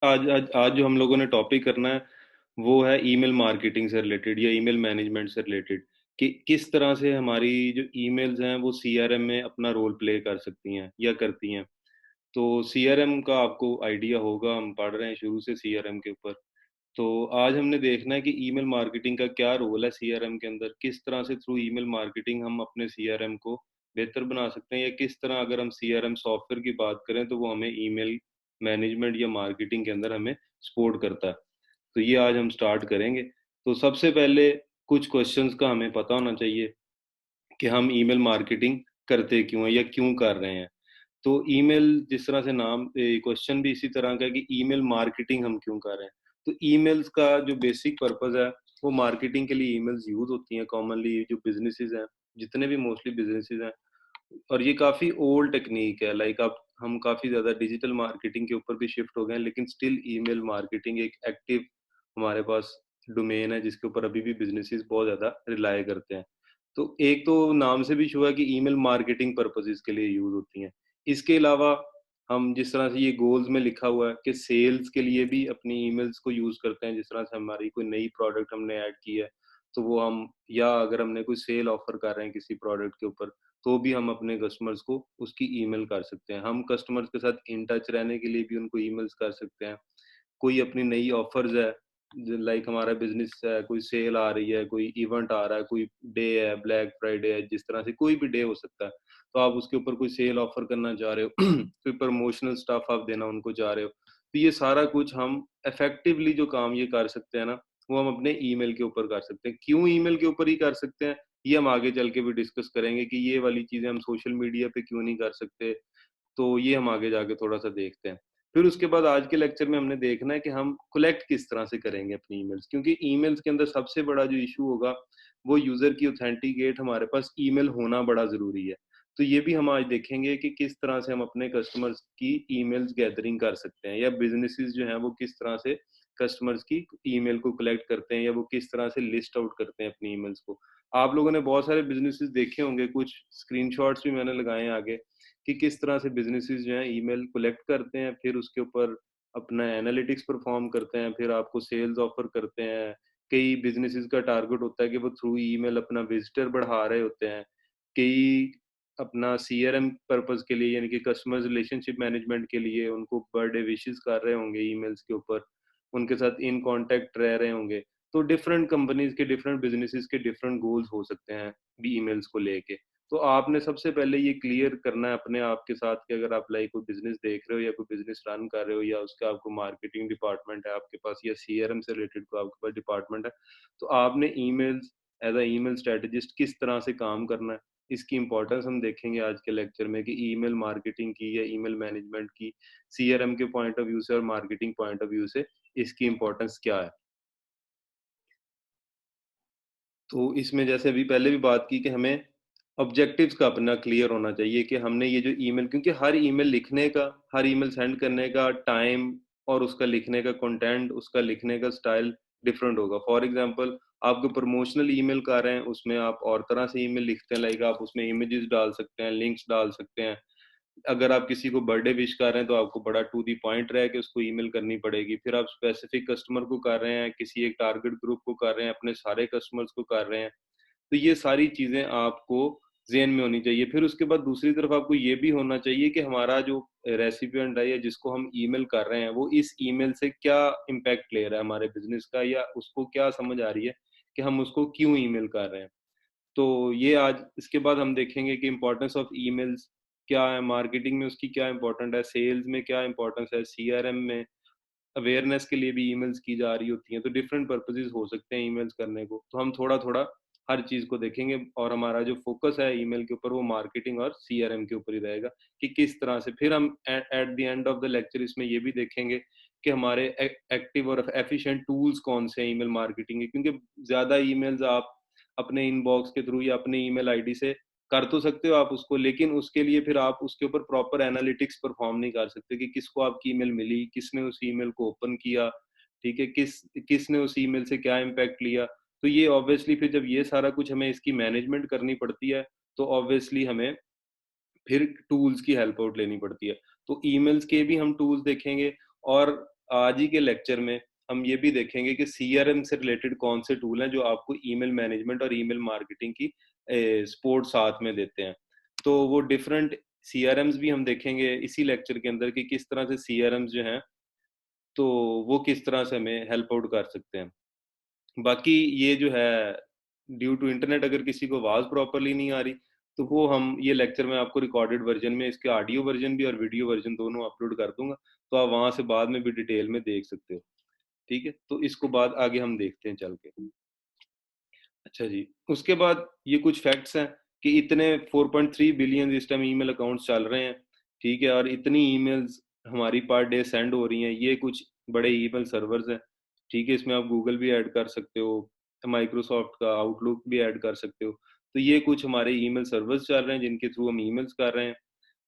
आज जो हम लोगों ने टॉपिक करना है वो है ईमेल मार्केटिंग से रिलेटेड या ईमेल मैनेजमेंट से रिलेटेड कि किस तरह से हमारी जो ईमेल्स हैं वो सीआरएम में अपना रोल प्ले कर सकती हैं या करती हैं। तो सीआरएम का आपको आइडिया होगा, हम पढ़ रहे हैं शुरू से सीआरएम के ऊपर। तो आज हमने देखना है कि ईमेल मार्केटिंग का क्या रोल है सीआरएम के अंदर, किस तरह से थ्रू ईमेल मार्केटिंग हम अपने सीआरएम को बेहतर बना सकते हैं, या किस तरह अगर हम सीआरएम सॉफ्टवेयर की बात करें तो वो हमें ईमेल मैनेजमेंट या मार्केटिंग के अंदर हमें सपोर्ट करता है। तो ये आज हम स्टार्ट करेंगे। तो सबसे पहले कुछ क्वेश्चंस का हमें पता होना चाहिए कि हम ईमेल मार्केटिंग करते क्यों हैं या क्यों कर रहे हैं। तो ईमेल जिस तरह से नाम क्वेश्चन भी इसी तरह का है कि ईमेल मार्केटिंग हम क्यों कर रहे हैं। तो ईमेल्स का जो बेसिक पर्पस है वो मार्केटिंग के लिए ईमेल्स यूज होती हैं कॉमनली, जो बिजनेसेस हैं, जितने भी मोस्टली बिजनेसेस हैं। और ये काफी ओल्ड टेक्निक है, लाइक अब हम काफी ज्यादा डिजिटल मार्केटिंग के ऊपर भी शिफ्ट हो गए हैं, लेकिन स्टिल ईमेल मार्केटिंग एक एक्टिव हमारे पास डोमेन है जिसके ऊपर अभी भी बिजनेसेस बहुत ज्यादा रिलाय करते हैं। तो एक तो नाम से भी शुआ है कि ईमेल मार्केटिंग पर्पसेस के लिए यूज होती हैं। इसके अलावा हम जिस तरह से ये गोल्स में लिखा हुआ है कि सेल्स के लिए भी अपनी ईमेल्स को यूज करते हैं, जिस तरह से हमारी कोई नई प्रोडक्ट हमने ऐड की है तो वो हम, या अगर हमने कोई सेल ऑफर कर रहे हैं किसी प्रोडक्ट के ऊपर, तो भी हम अपने कस्टमर्स को उसकी ईमेल कर सकते हैं। हम कस्टमर्स के साथ इन टच रहने के लिए भी उनको ईमेल्स कर सकते हैं। कोई अपनी नई ऑफर्स है, लाइक हमारा बिजनेस है, कोई सेल आ रही है, कोई इवेंट आ रहा है, कोई डे है, ब्लैक फ्राइडे है, जिस तरह से कोई भी डे हो सकता है, तो आप उसके ऊपर कोई सेल ऑफर करना चाह रहे हो कोई प्रमोशनल स्टफ आप देना उनको चाह रहे हो, तो ये सारा कुछ हम इफेक्टिवली जो काम ये कर सकते हैं ना, वो हम अपने ईमेल के ऊपर कर सकते हैं। क्यों ईमेल के ऊपर ही कर सकते हैं, ये हम आगे चल के भी डिस्कस करेंगे कि ये वाली चीजें हम सोशल मीडिया पे क्यों नहीं कर सकते। तो ये हम आगे जाके थोड़ा-सा देखते हैं। फिर उसके बाद आज के लेक्चर में हमने देखना है कि हम कलेक्ट किस तरह से करेंगे अपनी ईमेल्स, क्योंकि ईमेल्स के अंदर सबसे बड़ा जो इश्यू होगा, वो यूज़र की ऑथेंटिकेट हमारे पास ईमेल होना बड़ा ज़रूरी है। तो ये भी हम आज देखेंगे कि किस तरह से हम अपने कस्टमर्स की ईमेल्स गैदरिंग कर सकते हैं, या बिज़नेसेस जो हैं वो किस तरह से कस्टमर्स की ईमेल को कलेक्ट करते हैं, या वो किस तरह से लिस्ट आउट करते हैं अपनी ईमेल्स को। आप लोगों ने बहुत सारे बिज़नेसेस देखे होंगे, कुछ स्क्रीनशॉट्स भी मैंने लगाए हैं आगे, कि किस तरह से बिज़नेसेस जो हैं ईमेल कलेक्ट करते हैं, फिर उसके ऊपर अपना एनालिटिक्स परफ़ॉर्म करते हैं, फिर आपको सेल्स ऑफ़र करते हैं। कई बिज़नेसेस का टारगेट होता है कि वो थ्रू ईमेल अपना विज़िटर बढ़ा रहे होते हैं। कई अपना सीआरएम पर्पज़ के लिए, यानी कि कस्टमर रिलेशनशिप मैनेजमेंट के लिए उनको बर्थडे विशेस कर रहे होंगे ईमेल्स के ऊपर, उनके साथ इन कॉन्टैक्ट रह रहे होंगे। तो डिफरेंट कंपनीज़ के, डिफरेंट बिज़नेसेस के डिफरेंट गोल्स हो सकते हैं भी ईमेल्स को लेके। तो आपने सबसे पहले ये क्लियर करना है अपने आप के साथ कि अगर आप लाइक कोई बिजनेस देख रहे हो या कोई बिजनेस रन कर रहे हो, या उसका आपको मार्केटिंग डिपार्टमेंट है आपके पास, या सीआरएम से रिलेटेड कोई आपके पास डिपार्टमेंट है, तो आपने emails as a email strategist किस तरह से काम करना है, इसकी इंपॉर्टेंस हम देखेंगे आज के लेक्चर में कि ईमेल मार्केटिंग की या ईमेल मैनेजमेंट की सीआरएम के पॉइंट ऑफ व्यू से और मार्केटिंग पॉइंट ऑफ व्यू से इसकी इंपॉर्टेंस क्या है। तो इसमें जैसे अभी पहले भी बात की कि हमें ऑब्जेक्टिव्स का अपना क्लियर होना चाहिए कि हमने ये जो ईमेल, क्योंकि हर ईमेल लिखने का, हर ईमेल सेंड करने का टाइम और उसका लिखने का कंटेंट, उसका लिखने का स्टाइल डिफरेंट होगा। फॉर एग्जांपल, आप कोई प्रमोशनल ईमेल कर रहे हैं, उसमें आप और तरह से ईमेल लिखते हैं, लाइक आप उसमें इमेजेस डाल सकते हैं, लिंक्स डाल सकते हैं। अगर आप किसी को बर्थडे विश कर रहे हैं तो आपको बड़ा टू दी पॉइंट रह के उसको ईमेल करनी पड़ेगी। फिर आप स्पेसिफिक कस्टमर को कर रहे हैं, किसी एक टारगेट ग्रुप को कर रहे हैं, अपने सारे कस्टमर्स को कर रहे हैं। तो ये सारी चीज़ें आपको ज़हन में होनी चाहिए। फिर उसके बाद दूसरी तरफ आपको ये भी होना चाहिए कि हमारा जो रेसिपिएंट है या जिसको हम ईमेल कर रहे हैं, वो इस ईमेल से क्या इम्पैक्ट ले रहा है हमारे बिज़नेस का, या उसको क्या समझ आ रही है कि हम उसको क्यों ईमेल कर रहे हैं। तो ये आज इसके बाद हम देखेंगे कि इम्पोर्टेंस ऑफ ईमेल्स क्या है, मार्केटिंग में उसकी क्या इम्पोर्टेंट है, सेल्स में क्या इम्पोर्टेंस है, सीआरएम में अवेयरनेस के लिए भी ईमेल्स की जा रही होती हैं। तो डिफरेंट पर्पसेस हो सकते हैं ईमेल्स करने को। तो हम थोड़ा-थोड़ा हर चीज़ को देखेंगे, और हमारा जो फोकस है ईमेल के ऊपर वो मार्केटिंग और सीआरएम के ऊपर ही रहेगा कि किस तरह से। फिर हम at the end of the lecture इसमें ये भी देखेंगे कि हमारे एक्टिव और एफिशिएंट टूल्स कौन से हैं ईमेल मार्केटिंग के, क्योंकि ज़्यादा ईमेल्स आप अपने इनबॉक्स के थ्रू या अपने ईमेल आईडी से कर तो सकते हो आप उसको, लेकिन उसके लिए फिर आप उसके ऊपर प्रॉपर एनालिटिक्स परफॉर्म नहीं कर सकते कि किसको आपकी ईमेल मिली, किसने उस ईमेल को ओपन किया, ठीक है, किसने उस ईमेल से क्या इम्पैक्ट लिया। तो ये ऑब्वियसली फिर जब ये सारा कुछ हमें इसकी मैनेजमेंट करनी पड़ती है, तो ऑब्वियसली हमें फिर टूल्स की हेल्प आउट लेनी पड़ती है। तो ईमेल्स के भी हम टूल्स देखेंगे, और आज ही के लेक्चर में हम ये भी देखेंगे कि सीआरएम से रिलेटेड कौन से टूल हैं जो आपको ईमेल मैनेजमेंट और ईमेल मार्केटिंग की सपोर्ट साथ में देते हैं। तो वो डिफरेंट सीआरएम्स भी हम देखेंगे इसी लेक्चर के अंदर कि किस तरह से सीआरएम्स जो हैं, तो वो किस तरह से हमें हेल्प आउट कर सकते हैं। बाकी ये जो है, ड्यू टू इंटरनेट अगर किसी को आवाज़ प्रॉपर्ली नहीं आ रही, तो वो हम ये लेक्चर में आपको रिकॉर्डेड वर्ज़न में इसके ऑडियो वर्ज़न भी और वीडियो वर्ज़न दोनों अपलोड कर दूँगा, तो आप वहाँ से बाद में भी डिटेल में देख सकते हो। ठीक है? तो इसको बाद आगे हम देखते हैं चल के। अच्छा जी, उसके बाद ये कुछ फैक्ट्स हैं कि इतने 4.3 बिलियन इस टाइम ईमेल अकाउंट्स चल रहे हैं, ठीक है? और इतनी ईमेल्स हमारी पर डे सेंड हो रही हैं, ये कुछ बड़े ईमेल सर्वर्स हैं, ठीक है? इसमें आप गूगल भी ऐड कर सकते हो, माइक्रोसॉफ्ट का आउटलुक भी ऐड कर सकते हो। तो ये कुछ हमारे ईमेल सर्वर्स चल रहे हैं जिनके थ्रू हम ईमेल्स कर रहे हैं।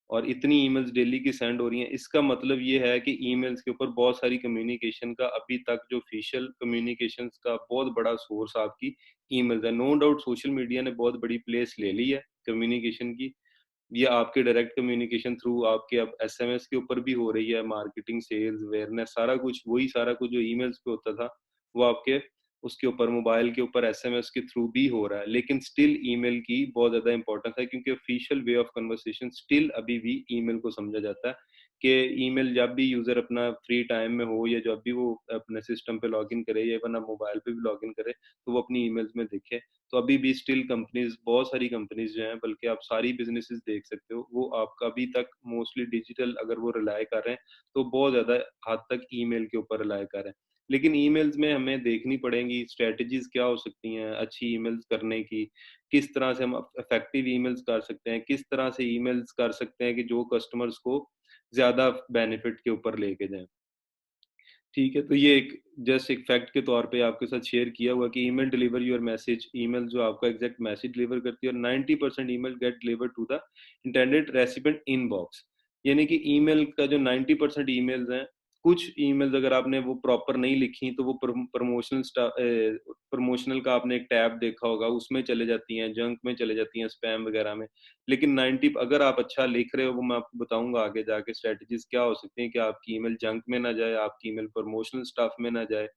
और इतनी ईमेल्स डेली की सेंड हो रही हैं, इसका मतलब ये है कि ईमेल्स के ऊपर बहुत सारी कम्युनिकेशन का अभी तक जो ऑफिशियल कम्युनिकेशंस का बहुत बड़ा सोर्स आपकी ईमेल्स है। नो डाउट सोशल मीडिया ने बहुत बड़ी प्लेस ले ली है कम्युनिकेशन की। ये आपके डायरेक्ट कम्युनिकेशन थ्रू आपके अब एसएमएस के ऊपर भी हो रही है, मार्केटिंग, सेल्स, अवेयरनेस, सारा कुछ वही सारा कुछ जो ईमेल्स पे होता था, वो आपके उसके ऊपर मोबाइल के ऊपर एसएमएस के थ्रू भी हो रहा है। लेकिन स्टिल ईमेल की बहुत ज़्यादा इंपॉर्टेंस है क्योंकि official way of conversation still अभी भी ईमेल को समझा जाता है कि ईमेल जब भी यूज़र अपना फ्री टाइम में हो या जब भी वो अपने सिस्टम पे लॉगिन करे या इवन आप मोबाइल पे भी लॉगिन करे, तो वो अपनी ईमेल्स में देखे। तो अभी भी स्टिल कंपनीज़ बहुत सारी कंपनीज़ जो हैं बल्कि आप सारी बिज़नेसेस देख सकते हो, वो आपका अभी तक मोस्टली डिजिटल अगर वो रिलाय कर रहे हैं, तो बहुत ज़्यादा हद तक ईमेल के ऊपर रिलाय कर रहे हैं। लेकिन ईमेल्स में हमें देखनी पड़ेंगी स्ट्रैटेजीज़ क्या हो सकती हैं अच्छी ईमेल्स करने की, किस तरह से हम इफेक्टिव ईमेल्स कर सकते हैं, किस तरह से ईमेल्स कर सकते हैं कि जो कस्टमर्स को ज़्यादा बेनिफिट के ऊपर लेके जाएँ। ठीक है, तो ये एक जस्ट एक फैक्ट के तौर पे आपके साथ शेयर किया हुआ कि email deliver your message, email जो आपका एग्ज़ैक्ट मैसेज डिलीवर करती है और 90% email get delivered to the intended recipient inbox. यानी कि ईमेल का जो 90% ईमेल्स हैं, कुछ ईमेल्स अगर आपने वो प्रॉपर नहीं लिखी तो वो प्रमोशनल का आपने एक टैब देखा होगा, उसमें चले जाती हैं, जंक में चले जाती हैं, स्पैम वगैरह में। लेकिन 90 अगर आप अच्छा लिख रहे हो, वो मैं आपको बताऊँगा आगे जाके स्ट्रैटेजीज़ क्या हो सकती हैं कि आपकी ईमेल जंक में ना जाए, आपकी ईमेल प्रमोशनल स्टफ में ना जाए।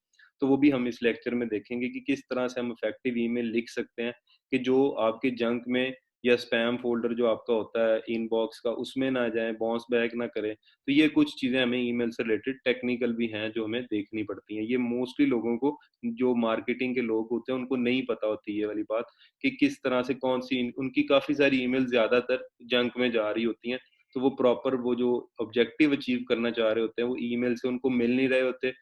तो वो भी हम इस लेक्चर में देखेंगे कि किस तरह से हम इफेक्टिव ईमेल लिख सकते हैं कि जो आपके जंक में या स्पैम फ़ोल्डर जो आपका होता है इनबॉक्स का, उसमें ना जाए, बाउंस बैक ना करे। तो ये कुछ चीज़ें हमें ईमेल से रिलेटेड टेक्निकल भी हैं जो हमें देखनी पड़ती हैं। ये मोस्टली लोगों को, जो मार्केटिंग के लोग होते हैं, उनको नहीं पता होती ये वाली बात कि किस तरह से कौन-सी उनकी काफ़ी सारी ईमेल ज़्यादातर जंक में जा रही होती हैं। तो वो प्रॉपर वो जो ऑब्जेक्टिव अचीव करना चाह रहे होते हैं, वो ईमेल से उनको मिल नहीं रहे होते।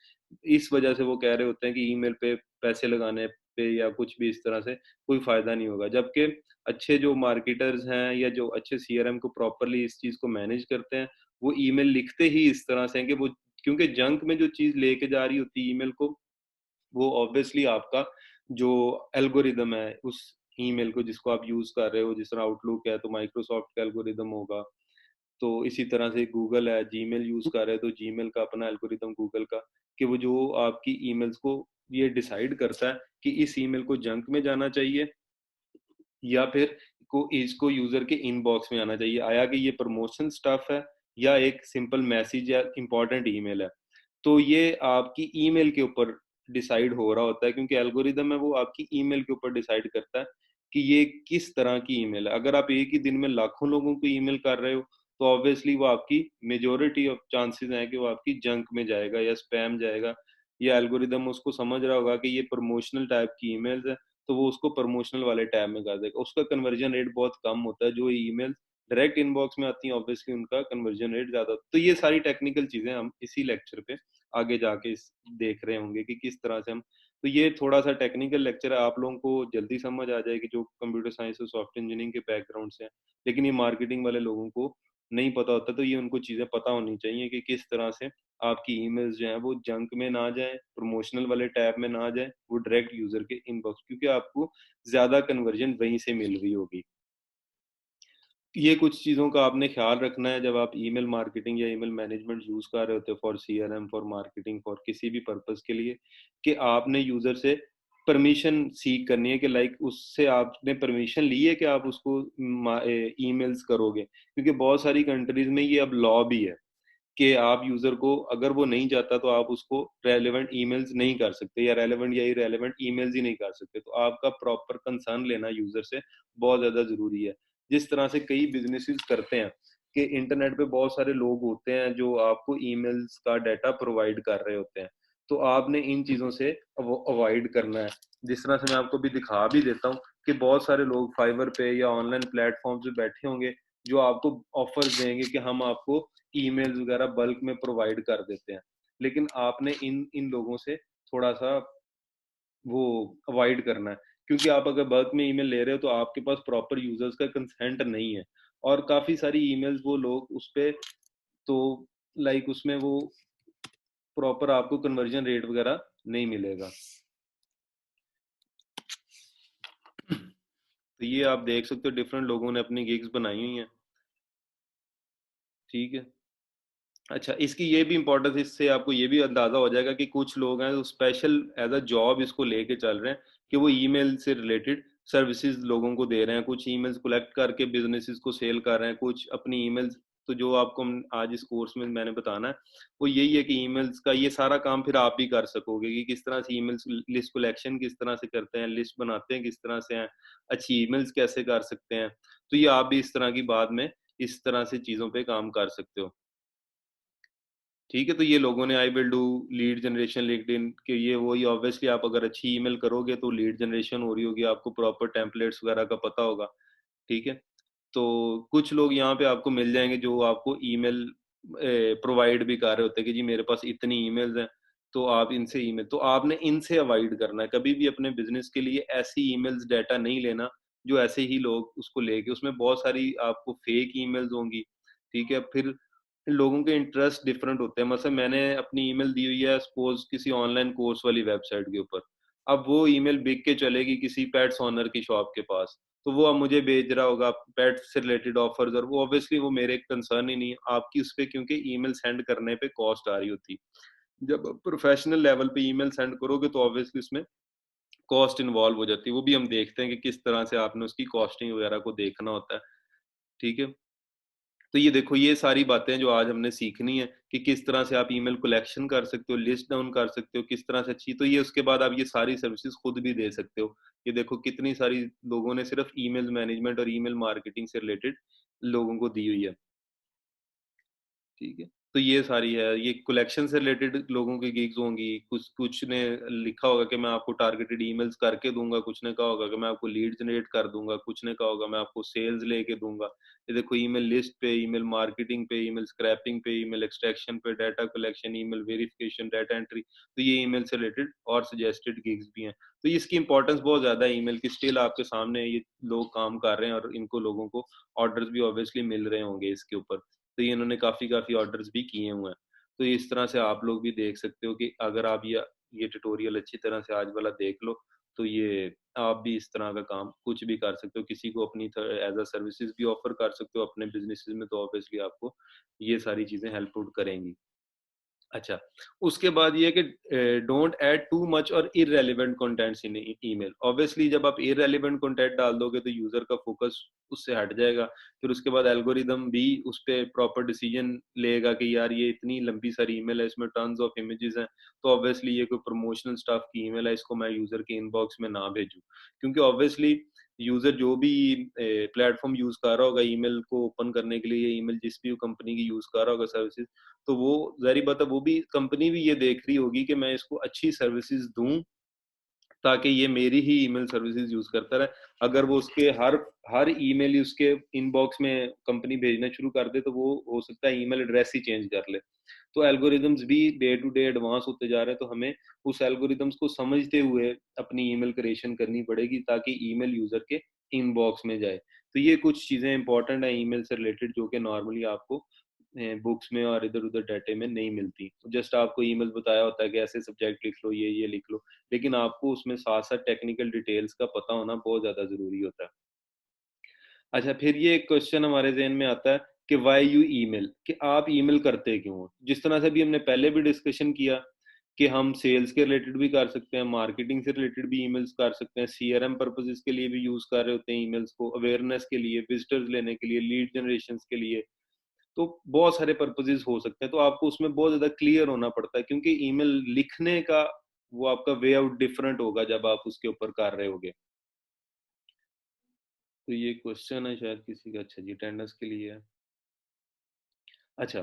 इस वजह से वो कह रहे होते हैं कि ईमेल पे पैसे लगाने पे या कुछ भी इस तरह से कोई फ़ायदा नहीं होगा। जबकि अच्छे जो मार्केटर्स हैं या जो अच्छे सीआरएम को प्रॉपर्ली इस चीज़ को मैनेज करते हैं, वो ईमेल लिखते ही इस तरह से हैं कि वो, क्योंकि जंक में जो चीज़ लेके जा रही होती है ईमेल को, वो ऑब्वियसली आपका जो एल्गोरिदम है उस ईमेल को जिसको आप यूज़ कर रहे हो, जिस तरह आउटलुक है तो माइक्रोसॉफ्ट का एल्गोरिदम होगा। तो इसी तरह से गूगल है, जीमेल यूज़ कर रहे हैं तो जीमेल का अपना एल्गोरिदम गूगल का, कि वो जो आपकी ईमेल्स को ये डिसाइड करता है कि इस ईमेल को जंक में जाना चाहिए या फिर को इसको यूज़र के इनबॉक्स में आना चाहिए। आया कि ये प्रमोशन स्टफ है या एक सिंपल मैसेज या इम्पोर्टेंट ईमेल है। तो ये आपकी ईमेल के ऊपर डिसाइड हो रहा होता है क्योंकि एल्गोरिदम है वो आपकी ईमेल के ऊपर डिसाइड करता है कि ये किस तरह की ईमेल है। अगर आप एक ही दिन में लाखों लोगों को ईमेल कर रहे हो, तो ऑब्वियसली वो आपकी मेजॉरिटी ऑफ चांसेस हैं कि वो आपकी जंक में जाएगा या स्पैम जाएगा। या एल्गोरिदम उसको समझ रहा होगा कि ये प्रमोशनल टाइप की ईमेल्स है, तो वो उसको प्रमोशनल वाले टैब में कर देगा। उसका कन्वर्जन रेट बहुत कम होता है, जो ईमेल डायरेक्ट इनबॉक्स में आती हैं ऑब्वियसली उनका कन्वर्जन रेट ज़्यादा होता है। तो ये सारी टेक्निकल चीज़ें हम इसी लेक्चर पे आगे जाके इस देख रहे होंगे कि किस तरह से हम, तो ये थोड़ा-सा टेक्निकल लेक्चर है, आप लोगों को जल्दी समझ आ जाएगी जो कंप्यूटर साइंस और सॉफ्टवेयर इंजीनियरिंग के बैकग्राउंड से हैं। लेकिन ये मार्केटिंग वाले लोगों को नहीं पता होता, तो ये उनको चीज़ें पता होनी चाहिए कि किस तरह से आपकी ईमेल्स जो हैं वो जंक में ना जाएँ, प्रमोशनल वाले टैब में ना जाएँ, वो डायरेक्ट यूज़र के इनबॉक्स, क्योंकि आपको ज़्यादा कन्वर्जन वहीं से मिल रही होगी। ये कुछ चीज़ों का आपने ख़्याल रखना है जब आप ईमेल मार्केटिंग या ईमेल मैनेजमेंट यूज़ कर रहे होते हो for CRM, for marketing, for किसी भी पर्पज़ के लिए, कि आपने यूज़र से परमिशन सीक करनी है कि लाइक उससे आपने परमिशन ली है कि आप उसको ईमेल्स करोगे। क्योंकि बहुत सारी कंट्रीज़ में ये अब लॉ भी है। कि आप यूज़र को अगर वो नहीं चाहता तो आप उसको रेलेवेंट ईमेल्स नहीं कर सकते या रेलेवेंट या इर्रेलेवेंट ईमेल्स ही नहीं कर सकते। तो आपका प्रॉपर कंसर्न लेना यूज़र से बहुत ज़्यादा ज़रूरी है। जिस तरह से कई बिज़नेसेस करते हैं कि इंटरनेट पे बहुत सारे लोग होते हैं जो आपको ईमेल्स का डाटा प्रोवाइड कर रहे होते हैं। तो आपने इन चीज़ों से अवॉइड करना है। जिस तरह से मैं आपको अभी दिखा भी देता हूँ कि बहुत सारे लोग फाइवर पे या ऑनलाइन प्लेटफ़ॉर्म पे बैठे होंगे जो आपको ऑफ़र्स देंगे कि हम आपको ईमेल्स वगैरह बल्क में प्रोवाइड कर देते हैं। लेकिन आपने इन इन लोगों से थोड़ा-सा वो अवॉइड करना है, क्योंकि आप अगर बल्क में ईमेल ले रहे हो तो आपके पास प्रॉपर यूज़र्स का कंसेंट नहीं है और काफ़ी सारी ईमेल्स वो लोग उसपे तो लाइक उसमें वो प्रॉपर आपको कन्वर्जन रेट वगैरह नहीं मिलेगा। तो ये आप देख सकते हो डिफरेंट लोगों ने अपनी गिग्स बनाई हुई हैं, ठीक है? अच्छा, इसकी ये भी इम्पोर्टेंस इससे आपको ये भी अंदाज़ा हो जाएगा कि कुछ लोग हैं जो स्पेशल एज़ अ जॉब इसको लेके चल रहे हैं कि वो ईमेल से रिलेटेड सर्विसेज़ लोगों को दे रहे हैं। कुछ ईमेल्स कलेक्ट करके बिज़नेसेस को सेल कर रहे हैं, कुछ अपनी ईमेल्स तो जो आपको हम आज इस कोर्स में मैंने बताना है, वो यही है कि ईमेल्स का ये सारा काम फिर आप भी कर सकोगे कि किस तरह से ईमेल्स लिस्ट कलेक्शन किस तरह से करते हैं, लिस्ट बनाते हैं किस तरह से हैं, अच्छी ईमेल्स कैसे कर सकते हैं। तो ये आप भी इस तरह की बाद में इस तरह से चीज़ों पे काम कर सकते हो। ठीक है, तो ये लोगों ने I will do lead generation LinkedIn के ये वही ऑब्वियसली आप अगर अच्छी ईमेल करोगे तो लीड जनरेशन हो रही होगी, आपको प्रॉपर टेम्पलेट्स वगैरह का पता होगा, ठीक है? तो कुछ लोग यहाँ पे आपको मिल जाएँगे जो आपको ईमेल प्रोवाइड भी कर रहे होते हैं कि जी मेरे पास इतनी ईमेल्स हैं, तो आप इनसे ईमेल तो आपने इनसे अवॉइड करना है। कभी भी अपने बिज़नेस के लिए ऐसी ईमेल्स डाटा नहीं लेना, जो ऐसे ही लोग उसको लेके उसमें बहुत सारी आपको फेक ईमेल्स होंगी, ठीक है? फिर लोगों के इंटरेस्ट डिफरेंट होते हैं। मतलब मैंने अपनी ईमेल दी हुई है सपोज़ किसी ऑनलाइन कोर्स वाली वेबसाइट के ऊपर। अब वो ईमेल बिक के चलेगी किसी पेट्स ओनर की शॉप के पास। तो वो अब मुझे भेज रहा होगा पेट्स से रिलेटेड ऑफर्स और वो ऑब्वियसली वो मेरे कंसर्न ही नहीं है। आपकी उसपे क्योंकि ईमेल सेंड करने पे कॉस्ट आ रही होती है। जब प्रोफेशनल लेवल पे ईमेल सेंड करोगे तो ऑब्वियसली उसमें कॉस्ट इन्वॉल्व हो जाती है। वो भी हम देखते हैं कि किस तरह से आपने उसकी कॉस्टिंग वगैरह को देखना होता है। ठीक है? तो ये देखो ये सारी बातें जो आज हमने सीखनी है कि किस तरह से आप ईमेल कलेक्शन कर सकते हो, लिस्ट डाउन कर सकते हो, किस तरह से अच्छी तो ये उसके बाद आप ये सारी सर्विसेज़ खुद भी दे सकते हो। ये देखो कितनी सारी लोगों ने सिर्फ़ ईमेल मैनेजमेंट और ईमेल मार्केटिंग से रिलेटेड लोगों को दी हुई है। ठीक है। तो ये सारी है, ये कलेक्शन से रिलेटेड लोगों की गिग्स होंगी, कुछ कुछ ने लिखा होगा कि मैं आपको टारगेटेड ईमेल्स करके दूँगा, कुछ ने कहा होगा कि मैं आपको लीड जनरेट कर दूँगा, कुछ ने कहा होगा मैं आपको सेल्स लेके दूँगा। ये देखो ईमेल लिस्ट पे, ईमेल मार्केटिंग पे, ईमेल स्क्रैपिंग पे, ईमेल एक्सट्रैक्शन पे, data collection, email verification, data entry, तो ये ईमेल से रिलेटेड और सजेस्टेड गिग्स भी हैं। तो इसकी इम्पोर्टेंस बहुत ज़्यादा है ईमेल की, स्टिल आपके सामने ये लोग काम कर रहे हैं और इनको लोगों को ऑर्डर्स भी ऑब्वियसली मिल रहे होंगे इसके ऊपर। तो ये इन्होंने काफ़ी ऑर्डर्स भी किए हुए हैं। तो इस तरह से आप लोग भी देख सकते हो कि अगर आप ये ट्यूटोरियल अच्छी तरह से आज वाला देख लो, तो ये आप भी इस तरह का काम कुछ भी कर सकते हो। किसी को अपनी एज़ अ सर्विसेज़ भी ऑफ़र कर सकते हो अपने बिज़नेसेस में, तो ऑब्वियसली आपको ये सारी चीज़ें हेल्प आउट करेंगी। अच्छा, उसके बाद ये है कि डोंट ऐड टू मच और irrelevant contents in email. Obviously जब आप इर्रेलेवेंट कंटेंट डाल दोगे तो यूज़र का फ़ोकस उससे हट जाएगा। फिर उसके बाद एल्गोरिदम भी उस पे प्रॉपर डिसीजन लेगा कि यार ये इतनी लंबी सारी ईमेल है, इसमें टन्स ऑफ इमेजेस हैं, तो ऑब्वियसली ये कोई प्रमोशनल स्टफ की ईमेल है, इसको मैं यूज़र के इनबॉक्स में ना भेजूँ। क्योंकि ऑब्वियसली यूज़र जो भी प्लेटफ़ॉर्म यूज़ कर रहा होगा ईमेल को ओपन करने के लिए, ईमेल जिस भी कंपनी की यूज़ कर रहा होगा सर्विसेज़, तो वो ज़ाहिर बात है वो भी कंपनी भी ये देख रही होगी कि मैं इसको अच्छी सर्विसेज़ दूँ, ताकि ये मेरी ही ईमेल सर्विसेज़ यूज़ करता रहे। अगर वो उसके हर हर ईमेल ही उसके इनबॉक्स में कंपनी भेजना शुरू कर दे, तो वो हो सकता है ईमेल एड्रेस ही चेंज कर ले। तो एल्गोरिदम्स भी डे टू डे एडवांस होते जा रहे हैं, तो हमें उस एल्गोरिदम्स को समझते हुए अपनी ईमेल क्रिएशन करनी पड़ेगी ताकि ईमेल यूज़र के इनबॉक्स में जाए। तो ये कुछ चीज़ें इम्पोर्टेंट हैं ईमेल से रिलेटेड जो कि नॉर्मली आपको बुक्स में और इधर-उधर डाटे में नहीं मिलती। जस्ट आपको ईमेल बताया होता है कि ऐसे सब्जेक्ट लिख लो, ये लिख लो, लेकिन आपको उसमें साथ-साथ टेक्निकल डिटेल्स का पता होना बहुत ज़्यादा ज़रूरी होता है। अच्छा, फिर ये एक क्वेश्चन हमारे ज़हन में आता है कि व्हाई यू ईमेल कि आप ईमेल करते क्यों हो? जिस तरह से अभी हमने पहले भी डिस्कशन किया कि हम सेल्स के रिलेटेड भी कर सकते हैं, मार्केटिंग से रिलेटेड भी ईमेल्स कर सकते हैं, सीआरएम पर्पसेज़ के लिए भी यूज़ कर रहे होते हैं ईमेल्स को, अवेयरनेस के लिए, विज़िटर्स लेने के लिए, लीड जनरेशंस के लिए। तो बहुत सारे पर्पसेस हो सकते हैं, तो आपको उसमें बहुत ज़्यादा क्लियर होना पड़ता है, क्योंकि ईमेल लिखने का वो आपका वे आउट डिफरेंट होगा जब आप उसके ऊपर कर रहे होगे। तो ये क्वेश्चन है शायद किसी का, अच्छा जी, अटेंडेंस के लिए है। अच्छा,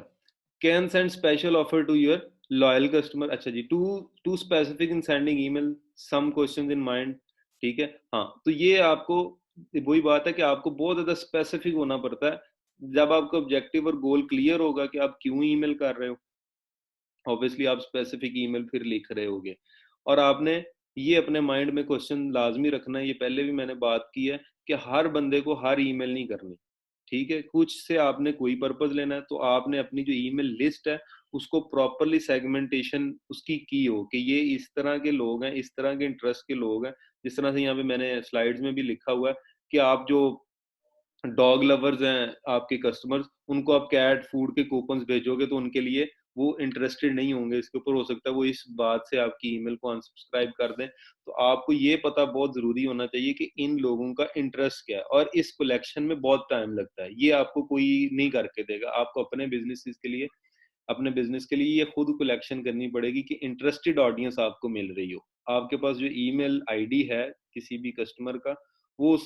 can send special offer to your loyal customer, अच्छा जी, to to specific in sending email, some questions in mind, ठीक है। हाँ, तो ये आपको वही बात है कि आपको बहुत ज़्यादा स्पेसिफिक होना पड़ता है। जब आपका ऑब्जेक्टिव और गोल क्लियर होगा कि आप क्यों ईमेल कर रहे हो, ऑब्वियसली आप स्पेसिफिक ईमेल फिर लिख रहे होगे। और आपने ये अपने माइंड में क्वेश्चन लाजमी रखना है, ये पहले भी मैंने बात की है, कि हर बंदे को हर ईमेल नहीं करनी, ठीक है। कुछ से आपने कोई पर्पस लेना है, तो आपने अपनी जो ईमेल लिस्ट है उसको प्रॉपरली सेगमेंटेशन उसकी की हो, कि ये इस तरह के लोग हैं, इस तरह के इंटरेस्ट के लोग हैं। जिस तरह से यहाँ पे मैंने स्लाइड्स में भी लिखा हुआ है कि आप जो डॉग लवर्स हैं आपके कस्टमर्स, उनको आप कैट फूड के कूपन्स भेजोगे तो उनके लिए वो इंटरेस्टेड नहीं होंगे इसके ऊपर, हो सकता है वो इस बात से आपकी ईमेल को अनसब्सक्राइब कर दें। तो आपको ये पता बहुत ज़रूरी होना चाहिए कि इन लोगों का इंटरेस्ट क्या है, और इस कलेक्शन में बहुत टाइम लगता है, ये आपको कोई नहीं करके देगा। आपको अपने बिज़नेस के लिए ये खुद कलेक्शन करनी पड़ेगी कि इंटरेस्टेड ऑडियंस आपको मिल रही हो। आपके पास जो ईमेल आईडी है किसी भी कस्टमर का, वो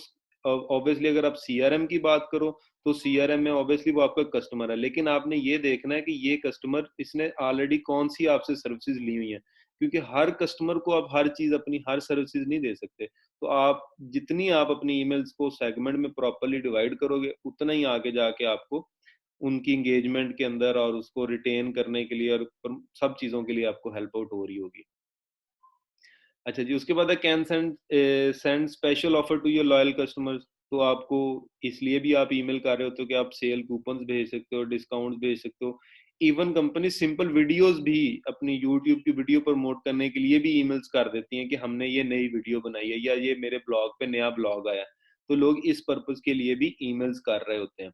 ऑब्वियसली अगर आप सीआरएम की बात करो, तो सीआरएम में ऑब्वियसली वो आपका कस्टमर है, लेकिन आपने ये देखना है कि ये कस्टमर इसने ऑलरेडी कौन-सी आपसे सर्विसेज़ ली हुई हैं। क्योंकि हर कस्टमर को आप हर चीज़ अपनी हर सर्विसेज़ नहीं दे सकते। तो आप अपनी ईमेल्स को सेगमेंट में प्रॉपर्ली डिवाइड करोगे, उतना ही आगे जाके आपको उनकी एंगेजमेंट के अंदर और उसको रिटेन करने के लिए और सब चीज़ों के लिए आपको हेल्प आउट हो रही होगी। अच्छा जी, उसके बाद है can send special offer to your loyal customers. तो आपको इसलिए भी आप ईमेल कर रहे होते हो कि आप सेल कूपन्स भेज सकते हो, डिस्काउंट्स भेज सकते हो। इवन कंपनी सिंपल वीडियोस भी अपनी यूट्यूब की वीडियो प्रमोट करने के लिए भी ईमेल्स कर देती हैं कि हमने ये नई वीडियो बनाई है या ये मेरे ब्लॉग पे नया ब्लॉग आया है। तो लोग इस पर्पज़ के लिए भी ईमेल्स कर रहे होते हैं।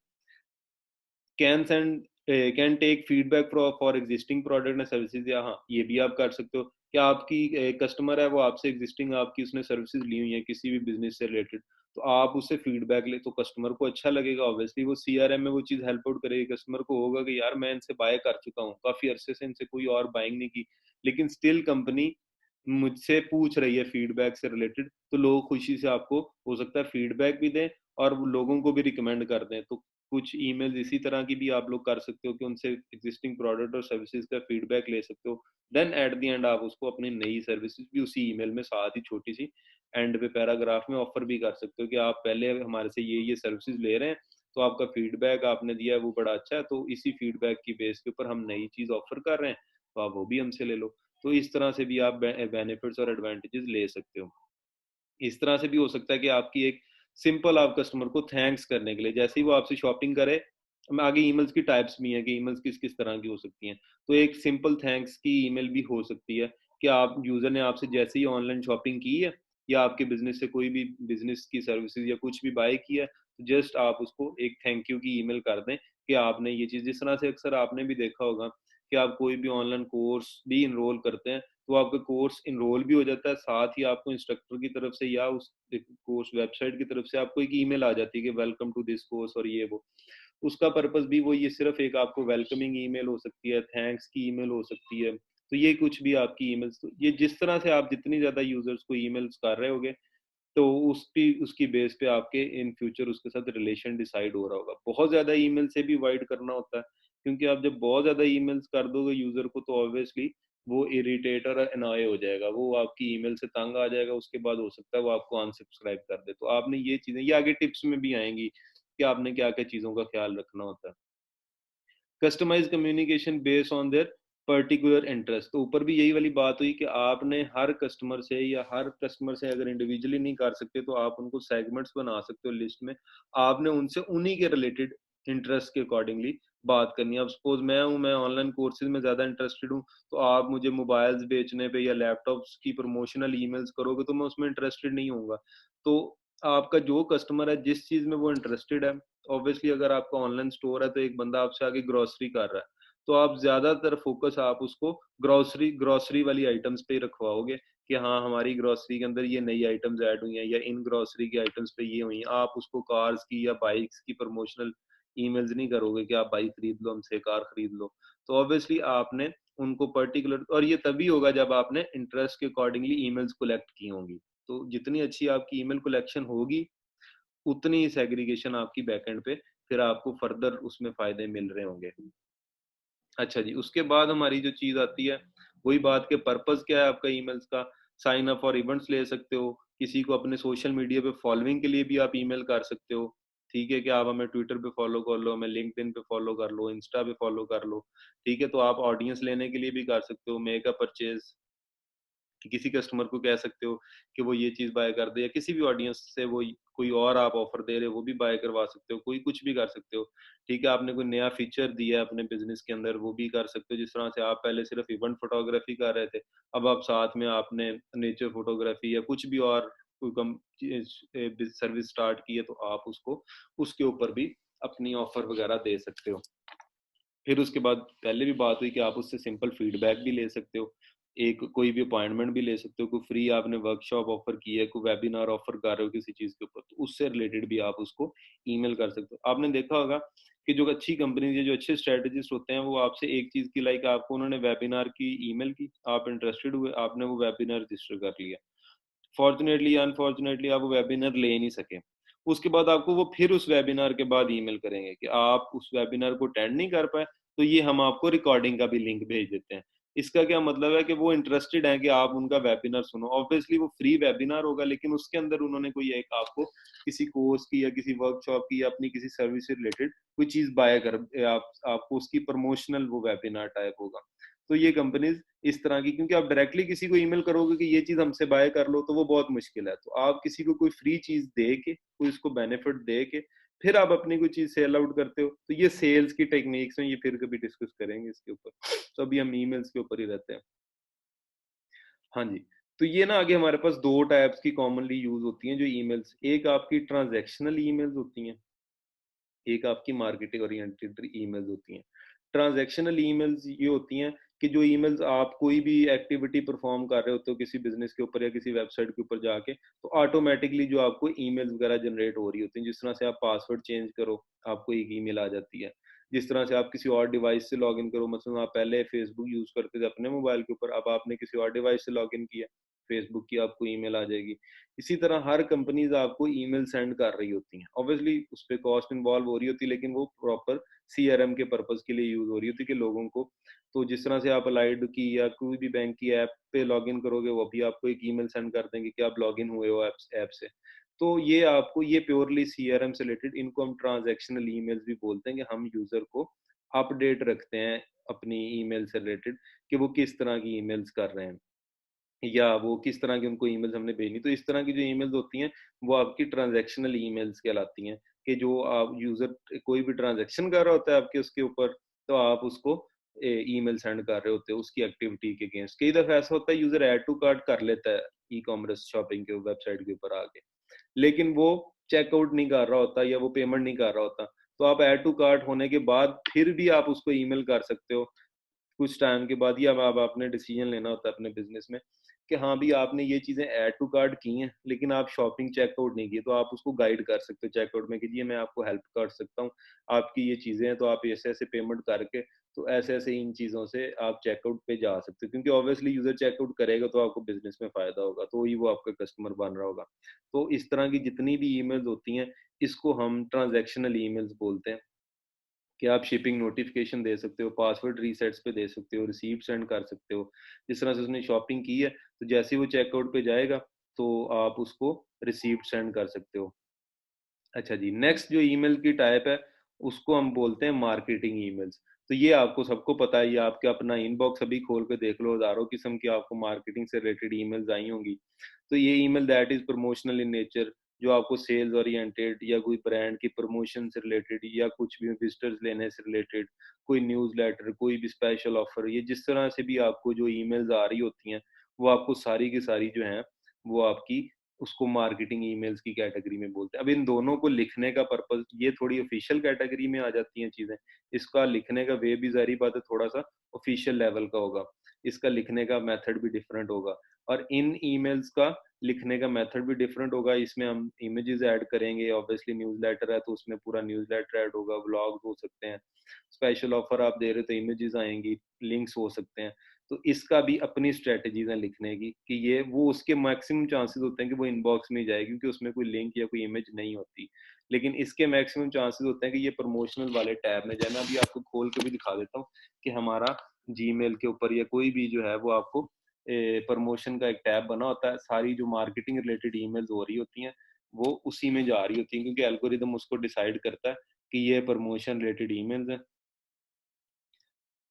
Can send can take feedback for existing product and services, या हाँ, ये भी आप कर सकते हो कि आपकी कस्टमर है, वो आपसे एग्जिस्टिंग आपकी उसने सर्विसेज ली हुई है किसी भी बिजनेस से रिलेटेड, तो आप उससे फीडबैक ले, तो कस्टमर को अच्छा लगेगा, ऑब्वियसली वो सीआरएम में वो चीज़ हेल्प आउट करेगी। कस्टमर को होगा कि यार मैं इनसे बाय कर चुका हूँ, काफ़ी अरसे से इनसे कोई और बाइंग नहीं की, लेकिन स्टिल कंपनी मुझसे पूछ रही है फीडबैक से रिलेटेड, तो लोग खुशी से आपको हो सकता है फीडबैक भी दें और वो लोगों को भी रिकमेंड कर दें। तो कुछ ईमेल्स इसी तरह की भी आप लोग कर सकते हो कि उनसे एग्जिस्टिंग प्रोडक्ट और सर्विसेज का फीडबैक ले सकते हो। देन एट द एंड आप उसको अपनी नई सर्विसेज भी उसी ईमेल में साथ ही छोटी सी एंड पे पैराग्राफ में ऑफर भी कर सकते हो कि आप पहले हमारे से ये सर्विसेज ले रहे हैं, तो आपका फीडबैक आपने दिया है वो बड़ा अच्छा है, तो इसी फीडबैक की बेस के ऊपर हम नई चीज़ ऑफर कर रहे हैं, तो आप वो भी हमसे ले लो। तो इस तरह से भी आप बेनिफिट्स और एडवांटेजेस ले सकते हो। इस तरह से भी हो सकता है कि आपकी एक सिंपल आप कस्टमर को थैंक्स करने के लिए, जैसे ही वो आपसे शॉपिंग करे, हम आगे ईमेल्स की टाइप्स भी हैं कि ईमेल्स किस-किस तरह की हो सकती हैं। तो एक सिंपल थैंक्स की ईमेल भी हो सकती है कि आप यूज़र ने आपसे जैसे ही ऑनलाइन शॉपिंग की है या आपके बिज़नेस से कोई भी बिज़नेस की सर्विसेज़ या कुछ भी बाय किया है, तो जस्ट आप उसको एक थैंक यू की ईमेल कर दें कि आपने ये चीज़, जिस तरह से अक्सर आपने भी देखा होगा कि आप कोई भी ऑनलाइन कोर्स भी एनरोल करते हैं, तो आपका कोर्स एनरोल भी हो जाता है, साथ ही आपको इंस्ट्रक्टर की तरफ से या उस कोर्स वेबसाइट की तरफ से आपको एक ईमेल आ जाती है कि वेलकम टू दिस कोर्स और ये वो। उसका पर्पस भी वही है, सिर्फ एक आपको वेलकमिंग ईमेल हो सकती है, थैंक्स की ईमेल हो सकती है। तो ये कुछ भी आपकी ईमेल्स, तो ये जिस तरह से आप जितनी ज़्यादा यूज़र्स को ईमेल्स कर रहे होगे, तो उसकी उसकी बेस पे आपके इन फ्यूचर उसके साथ रिलेशन डिसाइड हो रहा होगा। बहुत ज़्यादा ईमेल से भी अवॉइड करना होता है, क्योंकि आप जब बहुत ज़्यादा ईमेल्स कर दोगे यूज़र को, तो ऑब्वियसली वो इरिटेट और एनॉय हो जाएगा, वो आपकी ईमेल से तंग आ जाएगा, उसके बाद हो सकता है वो आपको अनसब्सक्राइब कर दे। तो आपने ये चीज़ें, ये आगे टिप्स में भी आएँगी कि आपने क्या-क्या चीज़ों का ख्याल रखना होता है। Customize communication based on their particular interest, तो ऊपर भी यही वाली बात हुई कि आपने हर कस्टमर से अगर इंडिविजुअली नहीं कर सकते, तो आप उनको सेगमेंट्स बना सकते हो लिस्ट में। आपने उनसे उन्हीं के रिलेटेड इंटरेस्ट के अकॉर्डिंगली बात करनी है। अब सपोज़ मैं ऑनलाइन कोर्सेज़ में ज़्यादा इंटरेस्टेड हूँ, तो आप मुझे मोबाइल्स बेचने पे या लैपटॉप्स की प्रमोशनल ईमेल्स करोगे, तो मैं उसमें इंटरेस्टेड नहीं होऊँगा। तो आपका जो कस्टमर है, जिस चीज़ में वो इंटरेस्टेड है, ऑब्वियसली अगर आपका ऑनलाइन स्टोर है, तो एक बंदा आपसे आके ग्रोसरी कर रहा है, तो आप ज़्यादातर फ़ोकस आप उसको ग्रोसरी ग्रोसरी वाली आइटम्स पे ही रखवाओगे कि हाँ, हमारी ग्रोसरी के अंदर ये नई आइटम्स ऐड हुई हैं या इन ग्रोसरी की आइटम्स पे ये हुई हैं। आप उसको कार्स की या बाइक्स की प्रमोशनल ईमेल्स नहीं करोगे कि आप बाइक खरीद लो हमसे, कार खरीद लो। तो ऑब्वियसली आपने उनको पर्टिकुलर, और ये तभी होगा जब आपने इंटरेस्ट के अकॉर्डिंगली ईमेल्स कलेक्ट की होंगी। तो जितनी अच्छी आपकी ईमेल कलेक्शन होगी, उतनी ही सेग्रीगेशन आपकी बैकएंड पे फिर आपको फर्दर उसमें फ़ायदे मिल रहे होंगे। अच्छा जी, उसके बाद हमारी जो चीज़ आती है, वही बात के पर्पज़ क्या है आपका ईमेल्स का, साइन अप फॉर इवेंट्स ले सकते हो, किसी को अपने सोशल मीडिया पे फॉलोइंग के लिए भी आप ईमेल कर सकते हो, ठीक है? कि आप हमें ट्विटर पे फॉलो कर लो, हमें लिंक्डइन पे फॉलो कर लो, इंस्टा पे फॉलो कर लो, ठीक है? तो आप ऑडियंस लेने के लिए भी कर सकते हो, मेक अ परचेज़, कि किसी कस्टमर को कह सकते हो कि वो ये चीज़ बाय कर दे, या किसी भी ऑडियंस से वो कोई और आप ऑफर दे रहे हो वो भी बाय करवा सकते हो, कोई कुछ भी कर सकते हो। ठीक है, आपने कोई नया फीचर दिया है अपने बिज़नेस के अंदर, वो भी कर सकते हो। जिस तरह से आप पहले सिर्फ इवेंट फोटोग्राफी कर रहे थे, अब आप साथ में आपने नेचर फोटोग्राफी या कुछ भी और कोई कम सर्विस स्टार्ट की है, तो आप उसको उसके ऊपर भी अपनी ऑफर वगैरह दे सकते हो। फिर उसके बाद पहले भी बात हुई कि आप उससे सिंपल फीडबैक भी ले सकते हो। एक कोई भी अपॉइंटमेंट भी ले सकते हो, कोई फ्री आपने वर्कशॉप ऑफ़र की है, कोई वेबिनार ऑफ़र कर रहे हो किसी चीज़ के ऊपर, तो उससे रिलेटेड भी आप उसको ईमेल कर सकते हो। आपने देखा होगा कि जो अच्छी कंपनीज़ या जो अच्छे स्ट्रैटेजिस्ट होते हैं, वो आपसे एक चीज़ की, लाइक आपको उन्होंने वेबिनार की ईमेल की, आप इंटरेस्टेड हुए, आपने वो वेबिनार रजिस्टर कर लिया। फॉर्च्यूनेटली या अनफॉर्च्यूनेटली आप वो वेबिनार ले नहीं सके। उसके बाद आपको वो फिर उस वेबिनार के बाद ईमेल करेंगे कि आप उस वेबिनार को अटेंड नहीं कर पाए, तो ये हम आपको रिकॉर्डिंग का भी लिंक भेज देते हैं। इसका क्या मतलब है कि वो इंटरेस्टेड हैं कि आप उनका वेबिनार सुनो। ऑब्वियसली वो फ्री वेबिनार होगा, लेकिन उसके अंदर उन्होंने कोई एक आपको किसी कोर्स की या किसी वर्कशॉप की या अपनी किसी सर्विस से रिलेटेड कोई चीज़ बाय कर, आप आपको उसकी प्रमोशनल वो वेबिनार टाइप होगा। तो ये कंपनीज़ इस तरह की, क्योंकि आप डायरेक्टली किसी को ईमेल करोगे कि ये चीज़ हमसे बाय कर लो, तो वो बहुत मुश्किल है। तो आप किसी को कोई फ्री चीज़ दे के, कोई उसको बेनिफिट दे के, फिर आप अपनी कोई चीज़ सेल आउट करते हो। तो ये सेल्स की टेक्निक्स में ये फिर कभी डिस्कस करेंगे इसके ऊपर। तो अभी हम ईमेल्स के ऊपर ही रहते हैं। हाँ जी, तो ये ना आगे हमारे पास 2 टाइप्स की कॉमनली यूज़ होती हैं जो ईमेल्स, एक आपकी ट्रांज़ैक्शनल ईमेल्स होती हैं, एक आपकी मार्केटिंग ओरिएंटेड ईमेल्स होती हैं। ट्रांज़ैक्शनल ईमेल्स ये होती हैं कि जो ईमेल्स आप कोई भी एक्टिविटी परफ़ॉर्म कर रहे होते हो किसी बिज़नेस के ऊपर या किसी वेबसाइट के ऊपर जाके, तो ऑटोमैटिकली जो आपको ईमेल्स वगैरह जनरेट हो रही होती हैं। जिस तरह से आप पासवर्ड चेंज करो, आपको एक ईमेल आ जाती है। जिस तरह से आप किसी और डिवाइस से लॉगिन करो, मसलन आप पहले फ़ेसबुक यूज़ करते थे अपने मोबाइल के ऊपर, अब आपने किसी और डिवाइस से लॉगिन किया, फ़ेसबुक की आपको ईमेल आ जाएगी। इसी तरह हर कंपनीज़ आपको ईमेल सेंड कर रही होती हैं। ऑब्वियसली उसपे कॉस्ट इन्वॉल्व हो रही होती है, लेकिन वो प्रॉपर सीआरएम के पर्पज़ के लिए यूज़ हो रही होती है कि लोगों को, तो जिस तरह से आप अलाइड की या कोई भी बैंक की ऐप पे लॉगिन करोगे, वो भी आपको एक ईमेल सेंड कर देंगे कि आप लॉगिन हुए हो ऐप से। तो ये आपको, ये प्योरली सीआरएम से रिलेटेड, इनको हम ट्रांज़ैक्शनल ईमेल्स भी बोलते हैं कि हम यूज़र को अपडेट रखते हैं अपनी ईमेल से रिलेटेड कि वो किस तरह की ईमेल्स कर रहे हैं। या वो किस तरह की उनको ईमेल्स हमने भेजनी, तो इस तरह की जो ईमेल्स होती हैं, वो आपकी ट्रांज़ैक्शनल ईमेल्स कहलाती हैं, कि जो आप यूज़र कोई भी ट्रांज़ैक्शन कर रहा होता है आपके उसके ऊपर, तो आप उसको ईमेल सेंड कर रहे होते हो उसकी एक्टिविटी के अगेंस्ट। कई दफ़ा ऐसा होता है यूज़र ऐड टू कार्ट कर लेता है ई-कॉमर्स शॉपिंग के वेबसाइट के ऊपर आके, लेकिन वो चेकआउट नहीं कर रहा होता या वो पेमेंट नहीं कर रहा होता, तो आप ऐड टू कार्ट होने के बाद फिर भी आप उसको ईमेल कर सकते हो कुछ टाइम के बाद, या अब आपने डिसीजन लेना होता है अपने बिज़नेस में कि हाँ भी आपने ये चीज़ें ऐड टू कार्ट की हैं, लेकिन आप शॉपिंग चेकआउट नहीं की, तो आप उसको गाइड कर सकते हो चेकआउट में कि जी मैं आपको हेल्प कर सकता हूँ। आपकी ये चीज़ें हैं, तो आप ऐसे-ऐसे पेमेंट करके, तो ऐसे-ऐसे इन चीज़ों से आप चेकआउट पे जा सकते हो। क्योंकि ऑब्वियसली यूज़र चेकआउट करेगा तो आपको बिज़नेस में फ़ायदा होगा, तो ही वो आपका कस्टमर बन रहा होगा। तो इस तरह की जितनी भी ईमेल्स होती हैं, इसको हम ट्रांज़ैक्शनल ईमेल्स बोलते हैं। कि आप शिपिंग नोटिफ़िकेशन दे सकते हो, पासवर्ड रीसेट्स पे दे सकते हो, रिसीप्ट सेंड कर सकते हो। जिस तरह से उसने शॉपिंग की है, तो जैसे ही वो चेकआउट पे जाएगा, तो आप उसको रिसीप्ट सेंड कर सकते हो। अच्छा जी, नेक्स्ट जो ईमेल की टाइप है, उसको हम बोलते हैं मार्केटिंग ईमेल्स। तो ये आपको सबको पता है, ये आपके अपना इनबॉक्स अभी खोल के देख लो, हज़ारों किस्म की आपको मार्केटिंग से रिलेटेड ईमेल्स आई होंगी। तो ये email that is promotional in nature, जो आपको सेल्स ओरिएंटेड या कोई ब्रांड की प्रमोशन से रिलेटेड या कुछ भी विज़िटर्स लेने से रिलेटेड, कोई न्यूज़लेटर, कोई भी स्पेशल ऑफर, ये जिस तरह से भी आपको जो ईमेल्स आ रही होती हैं, वो आपको सारी की सारी जो हैं, वो आपकी उसको मार्केटिंग ईमेल्स की कैटेगरी में बोलते हैं। अब इन दोनों को लिखने का पर्पज़, ये थोड़ी ऑफ़िशियल कैटेगरी में आ जाती हैं चीज़ें। इसका लिखने का वे भी ज़ाहिर-सी बात है थोड़ा-सा ऑफ़िशियल लेवल का होगा। इसका लिखने का मेथड भी डिफरेंट होगा, और इन ईमेल्स का लिखने का मेथड भी डिफरेंट होगा, इसमें हम इमेजेस ऐड करेंगे, ऑब्वियसली न्यूज़लेटर है तो उसमें पूरा न्यूज़लेटर ऐड होगा, व्लॉग्स हो सकते हैं, स्पेशल ऑफर आप दे रहे हो तो इमेजेस आएँगी, लिंक्स हो सकते हैं। तो इसका भी अपनी स्ट्रैटेजीज़ हैं लिखने की कि ये वो उसके मैक्सिमम चांसेस होते हैं कि वो इनबॉक्स में ही जाए क्योंकि उसमें कोई लिंक या कोई इमेज नहीं होती। लेकिन इसके मैक्सिमम चांसेस होते हैं कि ये प्रमोशनल वाले टैब में जाए। मैं अभी आपको खोल के भी दिखा देता हूँ कि हमारा जीमेल के ऊपर या कोई भी जो है वो आपको प्रमोशन का एक टैब बना होता है, सारी जो मार्केटिंग रिलेटेड ईमेल्स हो रही होती हैं, वो उसी में जा रही होती हैं क्योंकि एल्गोरिदम उसको डिसाइड करता है कि ये प्रमोशन रिलेटेड ईमेल्स हैं।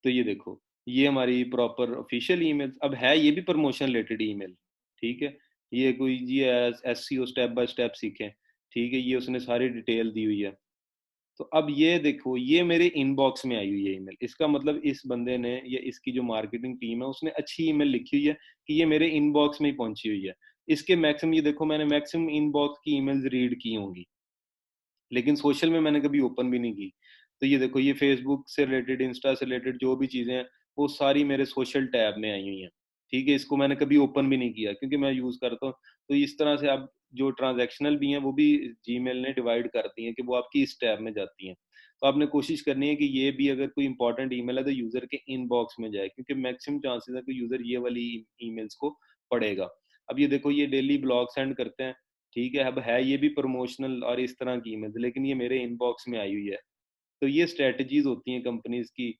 तो ये देखो, ये हमारी प्रॉपर ऑफिशियल ईमेल अब है ये भी प्रमोशन रिलेटेड ईमेल, ठीक है? ये कोई ये एसईओ स्टेप बाय स्टेप सीखें, ठीक है? ये उसने सारी डिटेल दी हुई है। तो अब ये देखो, ये मेरे इनबॉक्स में आई हुई है ईमेल। इसका मतलब इस बंदे ने या इसकी जो मार्केटिंग टीम है, उसने अच्छी ईमेल लिखी हुई है कि ये मेरे इनबॉक्स में ही पहुँची हुई है। इसके मैक्सिमम ये देखो मैंने मैक्सिमम इनबॉक्स की ईमेल्स रीड की होंगी। लेकिन सोशल में मैंने कभी ओपन भी नहीं की। तो ये देखो ये फ़ेसबुक से रिलेटेड, इंस्टा से रिलेटेड जो भी चीज़ें हैं, वो सारी मेरे सोशल टैब में आई हुई हैं। ठीक है? इसको मैंने कभी ओपन भी नहीं किया क्योंकि मैं यूज़ करता हूँ। तो इस तरह से अब जो ट्रांज़ैक्शनल भी हैं, वो भी जीमेल ने डिवाइड कर दी हैं कि वो आपकी इस टैब में जाती हैं। तो आपने कोशिश करनी है कि ये भी अगर कोई इम्पोर्टेंट ईमेल है तो यूज़र के इनबॉक्स में जाए क्योंकि मैक्सिमम चांसेज़ है कि यूज़र ये वाली ईमेल्स को पढ़ेगा। अब ये देखो ये डेली ब्लॉग सेंड करते हैं। ठीक है, अब है ये भी प्रमोशनल और इस तरह की इमेज, लेकिन ये मेरे इनबॉक्स में आई हुई है। तो ये स्ट्रैटेजीज़ होती हैं कंपनीज़ की,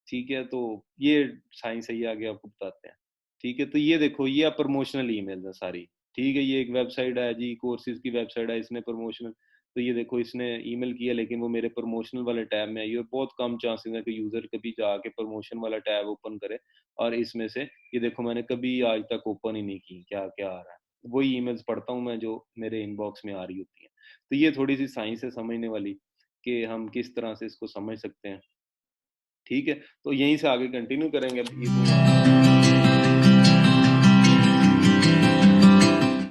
ठीक है? तो ये साइंस है, ये आगे आपको बताते हैं। ठीक है, तो ये देखो ये अब प्रमोशनल ईमेल्स हैं सारी, ठीक है? ये एक वेबसाइट है जी, कोर्सेज़ की वेबसाइट है, इसने प्रमोशनल तो ये देखो इसने ईमेल किया लेकिन वो मेरे प्रमोशनल वाले टैब में आई है और बहुत कम चांसेज़ हैं कि यूज़र कभी जाके प्रमोशन वाला टैब ओपन करे और इसमें से ये देखो मैंने कभी आज तक ओपन ही नहीं की, क्या-क्या आ रहा है। वही ईमेल्स पढ़ता हूँ मैं जो मेरे इनबॉक्स में आ रही होती हैं। तो ये थोड़ी-सी साइंस है समझने वाली कि हम किस तरह से इसको समझ सकते हैं। ठीक है? तो यहीं से आगे कंटिन्यू करेंगे अब ये तो